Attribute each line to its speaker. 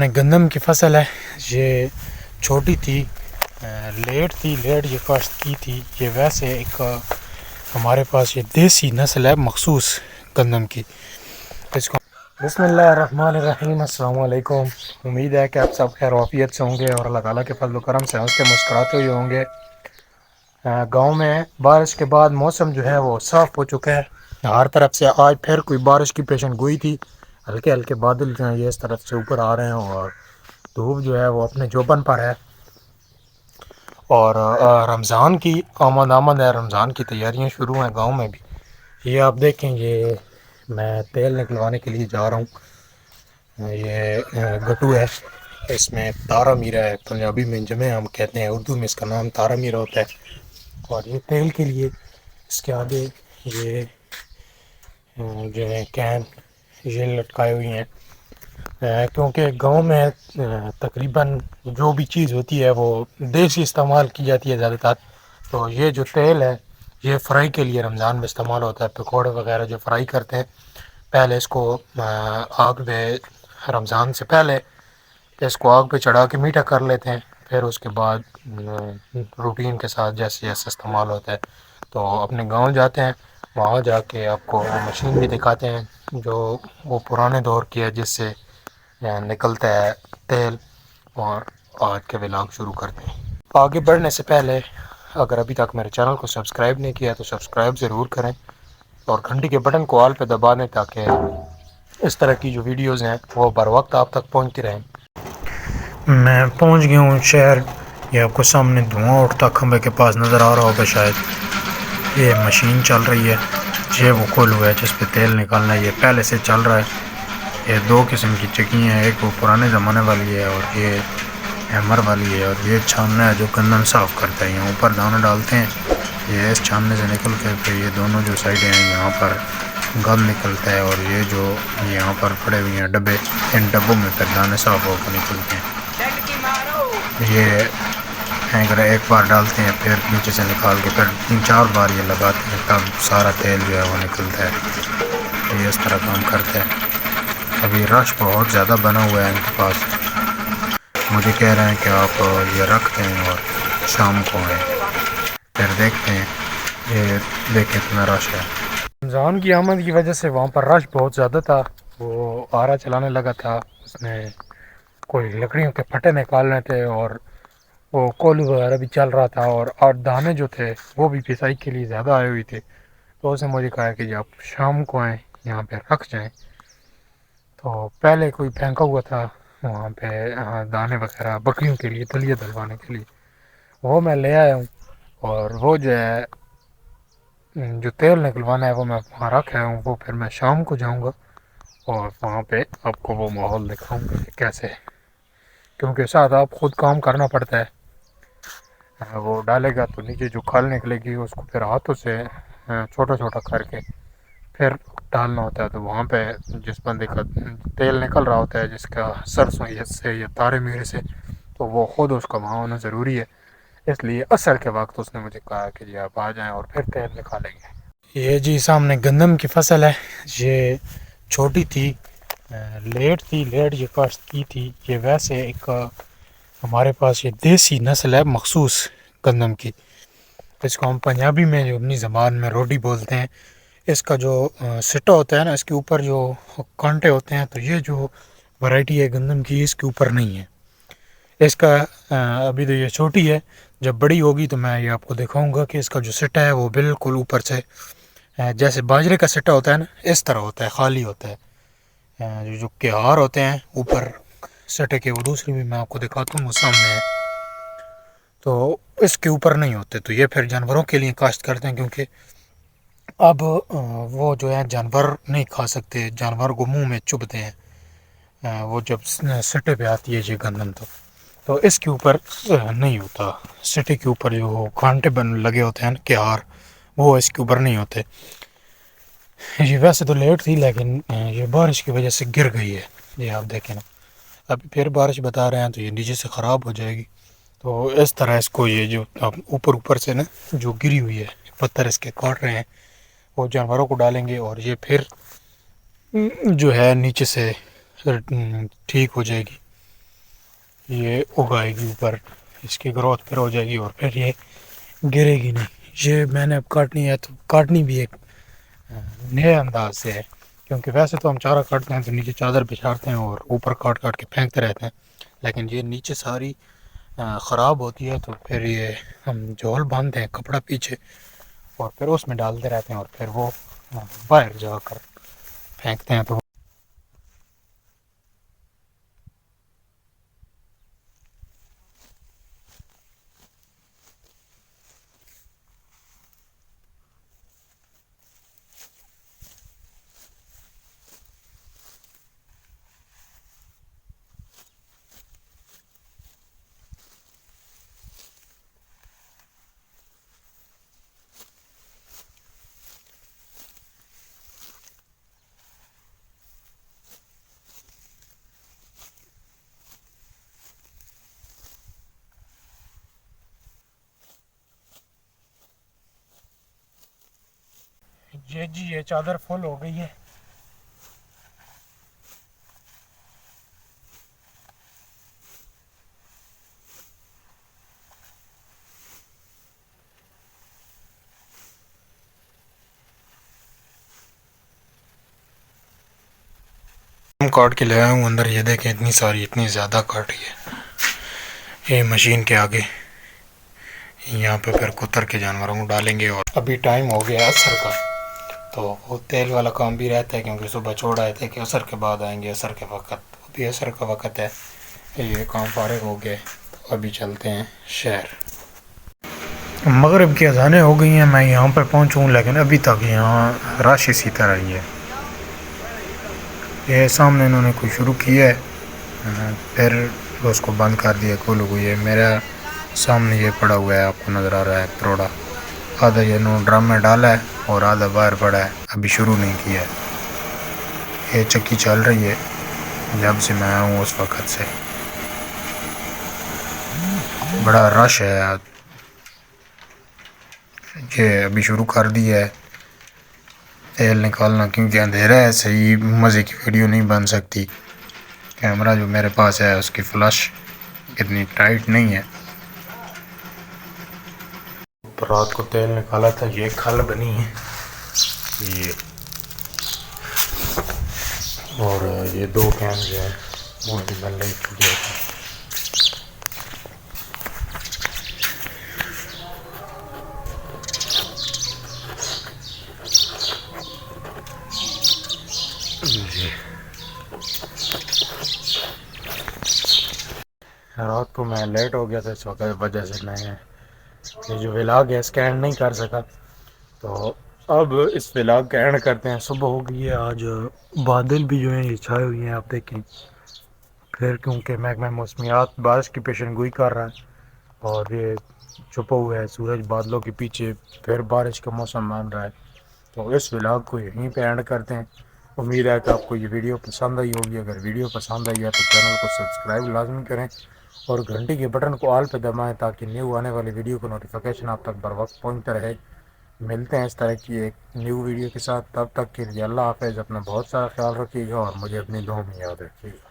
Speaker 1: سامنے گندم کی فصل ہے. یہ چھوٹی تھی, لیٹ یہ کاشت کی تھی. یہ ویسے ایک ہمارے پاس یہ دیسی نسل ہے مخصوص گندم کی. اس کو بسم اللہ الرحمن الرحیم. السلام علیکم. امید ہے کہ آپ سب خیر و عافیت سے ہوں گے اور اللہ تعالیٰ کے فضل و کرم سے ہنستے مسکراتے ہوئے ہوں گے. گاؤں میں بارش کے بعد موسم جو ہے وہ صاف ہو چکا ہے. ہر طرف سے آج پھر کوئی بارش کی پیشن گوئی تھی. ہلکے ہلکے بادل جو ہیں یہ اس طرف سے اوپر آ رہے ہیں اور دھوپ جو ہے وہ اپنے جوبن پر ہے. اور رمضان کی آمد ہے. رمضان کی تیاریاں شروع ہیں گاؤں میں بھی. یہ آپ دیکھیں, یہ میں تیل نکلوانے کے لیے جا رہا ہوں. یہ گٹو ہے, اس میں تارا میرا ہے. پنجابی میں جمع ہم کہتے ہیں, اردو میں اس کا نام تارا میرا ہوتا ہے. اور یہ تیل کے لیے اس کے آگے یہ جو ہے کین یہ لٹکائے ہوئی ہیں, کیونکہ گاؤں میں تقریباً جو بھی چیز ہوتی ہے وہ دیسی استعمال کی جاتی ہے زیادہ تر. تو یہ جو تیل ہے یہ فرائی کے لیے رمضان میں استعمال ہوتا ہے. پکوڑے وغیرہ جو فرائی کرتے ہیں, پہلے اس کو آگ پہ رمضان سے پہلے اس کو آگ پہ چڑھا کے میٹھا کر لیتے ہیں. پھر اس کے بعد روٹین کے ساتھ جیسے جیسے استعمال ہوتا ہے تو اپنے گاؤں جاتے ہیں. وہاں جا کے آپ کو وہ مشین بھی دکھاتے ہیں جو وہ پرانے دور کی ہے جس سے نکلتا ہے تیل. اور آج کے ولاگ شروع کرتے ہیں. آگے بڑھنے سے پہلے اگر ابھی تک میرے چینل کو سبسکرائب نہیں کیا تو سبسکرائب ضرور کریں اور گھنٹی کے بٹن کو آل پہ دبا دیں تاکہ اس طرح کی جو ویڈیوز ہیں وہ بر وقت آپ تک پہنچتی رہیں. میں پہنچ گیا ہوں شہر. یہ آپ کو سامنے دھواں اٹھتا کھمبے کے پاس نظر آ رہا ہوگا شاید. یہ مشین چل رہی ہے, یہ وہ کھول ہوا ہے جس پہ تیل نکالنا ہے. یہ پہلے سے چل رہا ہے. یہ دو قسم کی چکی ہیں, ایک وہ پرانے زمانے والی ہے اور یہ ہیمر والی ہے. اور یہ چھاننا ہے جو گندم صاف کرتا ہے. یہاں اوپر دانا ڈالتے ہیں, یہ اس چھاننے سے نکل کے پھر یہ دونوں جو سائڈیں ہیں یہاں پر گند نکلتا ہے. اور یہ جو یہاں پر پڑے ہوئے ہیں ڈبے, ان ڈبوں میں پھر دانے صاف ہو کے نکلتے ہیں. یہ اگر ایک بار ڈالتے ہیں پھر نیچے سے نکال کے پھر 3-4 بار یہ لگاتے ہیں تب سارا تیل جو ہے وہ نکلتا ہے. یہ اس طرح کام کرتے ہیں. ابھی رش بہت زیادہ بنا ہوا ہے ان کے پاس. مجھے کہہ رہے ہیں کہ آپ یہ رکھ دیں اور شام کو آئیں. پھر دیکھتے ہیں. یہ دیکھیں اتنا رش ہے. رمضان کی آمد کی وجہ سے وہاں پر رش بہت زیادہ تھا. وہ آرا چلانے لگا تھا, اس نے کوئی لکڑیوں کے پھٹے نکالنے تھے اور وہ کولو وغیرہ بھی چل رہا تھا. اور دانے جو تھے وہ بھی پسائی کے لیے زیادہ آئے ہوئی تھے. تو اس نے مجھے کہا کہ جب آپ شام کو آئیں یہاں پہ رکھ جائیں. تو پہلے کوئی پھینکا ہوا تھا وہاں پہ دانے وغیرہ بکریوں کے لیے دلیے دلوانے کے لیے, وہ میں لے آیا ہوں. اور وہ جو ہے جو تیل نکلوانا ہے وہ میں وہاں رکھ آیا ہوں. وہ پھر میں شام کو جاؤں گا اور وہاں پہ آپ کو وہ ماحول دکھاؤں گا کہ کیسے, کیونکہ ساتھ آپ خود کام کرنا پڑتا ہے. وہ ڈالے گا تو نیچے جو کھال نکلے گی اس کو پھر ہاتھوں سے چھوٹا چھوٹا کر کے پھر ڈالنا ہوتا ہے. تو وہاں پہ جس بندے کا تیل نکل رہا ہوتا ہے, جس کا سرسوں سے یا تارے میرے سے, تو وہ خود اس کا وہاں ہونا ضروری ہے. اس لیے عصر کے وقت اس نے مجھے کہا کہ جی آپ آ جائیں اور پھر تیل نکالیں گے. یہ جی سامنے گندم کی فصل ہے. یہ چھوٹی تھی, لیٹ یہ کاشت کی تھی. یہ ویسے ایک ہمارے پاس یہ دیسی نسل ہے مخصوص گندم کی. اس کو ہم پنجابی میں جو اپنی زبان میں روڈی بولتے ہیں. اس کا جو سٹا ہوتا ہے نا, اس کے اوپر جو کانٹے ہوتے ہیں, تو یہ جو ورائٹی ہے گندم کی اس کے اوپر نہیں ہے. اس کا ابھی تو یہ چھوٹی ہے, جب بڑی ہوگی تو میں یہ آپ کو دکھاؤں گا کہ اس کا جو سٹا ہے وہ بالکل اوپر سے جیسے باجرے کا سٹا ہوتا ہے نا, اس طرح ہوتا ہے, خالی ہوتا ہے. جو کہار ہوتے ہیں اوپر سٹے کے, وہ دوسری بھی میں آپ کو دکھاتا ہوں, وہ سامنے ہے. تو اس کے اوپر نہیں ہوتے. تو یہ پھر جانوروں کے لیے کاشت کرتے ہیں, کیونکہ اب وہ جو ہے جانور نہیں کھا سکتے, جانور کو منہ میں چبھتے ہیں وہ جب سٹے پہ آتی ہے یہ گندم. تو اس کے اوپر نہیں ہوتا. سٹے کے اوپر جو کانٹے لگے ہوتے ہیں نا کہار, وہ اس کے اوپر نہیں ہوتے. یہ ویسے تو لیٹ تھی لیکن یہ بارش کی وجہ سے گر گئی ہے. یہ آپ دیکھیں نا, ابھی پھر بارش بتا رہے ہیں تو یہ نیچے سے خراب ہو جائے گی. تو اس طرح اس کو یہ جو اوپر سے نا جو گری ہوئی ہے پتھر اس کے کاٹ رہے ہیں, وہ جانوروں کو ڈالیں گے اور یہ پھر جو ہے نیچے سے ٹھیک ہو جائے گی. یہ اگائے گی اوپر، اس کی گروتھ پھر ہو جائے گی اور پھر یہ گرے گی نہیں۔ یہ میں نے اب کاٹنی ہے، تو کاٹنی بھی ایک نئے انداز سے ہے، کیونکہ ویسے تو ہم چارہ کاٹتے ہیں تو نیچے چادر بچھاڑتے ہیں اور اوپر کاٹ کاٹ کے پھینکتے رہتے ہیں، لیکن یہ نیچے ساری خراب ہوتی ہے، تو پھر یہ ہم جھول باندھتے ہیں کپڑا پیچھے اور پھر اس میں ڈالتے رہتے ہیں اور پھر وہ باہر جا کر پھینکتے ہیں۔ تو جی یہ چادر فل ہو گئی ہے۔ کاٹ کے لے آیا ہوں اندر، یہ دیکھیں اتنی ساری، اتنی زیادہ کاٹی ہے یہ مشین کے آگے۔ یہاں پہ پھر کتر کے جانوروں کو ڈالیں گے۔ اور ابھی ٹائم ہو گیا عصر کا، تو وہ تیل والا کام بھی رہتا ہے، کیونکہ صبح چھوڑ آئے تھے کہ عصر کے بعد آئیں گے، عصر کے وقت۔ ابھی عصر کا وقت ہے، یہ کام فارغ ہو گئے، ابھی چلتے ہیں شہر۔ مغرب کی اذانیں ہو گئی ہیں، میں یہاں پہ پہنچوں لیکن ابھی تک یہاں رش اسی طرح ہی ہے۔ یہ سامنے انہوں نے کوئی شروع کیا ہے، پھر اس کو بند کر دیا کھولو کو۔ یہ میرا سامنے یہ پڑا ہوا ہے، آپ کو نظر آ رہا ہے پروڑا، آدھا یہ انہوں ڈرم میں ڈالا ہے اور آدھا باہر پڑا ہے، ابھی شروع نہیں کیا ہے۔ یہ چکی چل رہی ہے جب سے میں آؤں اس وقت سے، بڑا رش ہے آج۔ یہ ابھی شروع کر دیا ہے تیل نکالنا، کیونکہ اندھیرا ہے، صحیح مزے کی ویڈیو نہیں بن سکتی۔ کیمرہ جو میرے پاس ہے اس کی فلش اتنی ٹائٹ نہیں ہے۔ رات کو تیل نکالا تھا، یہ کھل بنی ہے یہ، اور یہ دو کین جو ہیں وہ بھی بن رہی تھی۔ جی رات کو میں لیٹ ہو گیا تھا، اس وقت وجہ سے میں یہ جو ولاگ ہے اسکینڈ نہیں کر سکا، تو اب اس ولاگ کا اینڈ کرتے ہیں۔ صبح ہو گئی ہے، آج بادل بھی جو ہیں یہ چھائے ہوئے ہیں، آپ دیکھیں، پھر کیونکہ محکمہ موسمیات بارش کی پیشن گوئی کر رہا ہے اور یہ چھپا ہوا ہے سورج بادلوں کے پیچھے، پھر بارش کا موسم بن رہا ہے۔ تو اس ولاگ کو یہیں پہ اینڈ کرتے ہیں۔ امید ہے کہ آپ کو یہ ویڈیو پسند آئی ہوگی۔ اگر ویڈیو پسند آئی ہے تو چینل کو سبسکرائب لازمی کریں اور گھنٹی کے بٹن کو آل پہ دبائیں تاکہ نیو آنے والی ویڈیو کا نوٹیفیکیشن آپ تک بر وقت پہنچتا رہے۔ ملتے ہیں اس طرح کی ایک نیو ویڈیو کے ساتھ، تب تک کے لیے اللہ حافظ، اپنا بہت سارا خیال رکھیے گا اور مجھے اپنی دعاؤں میں یاد رکھیے گا۔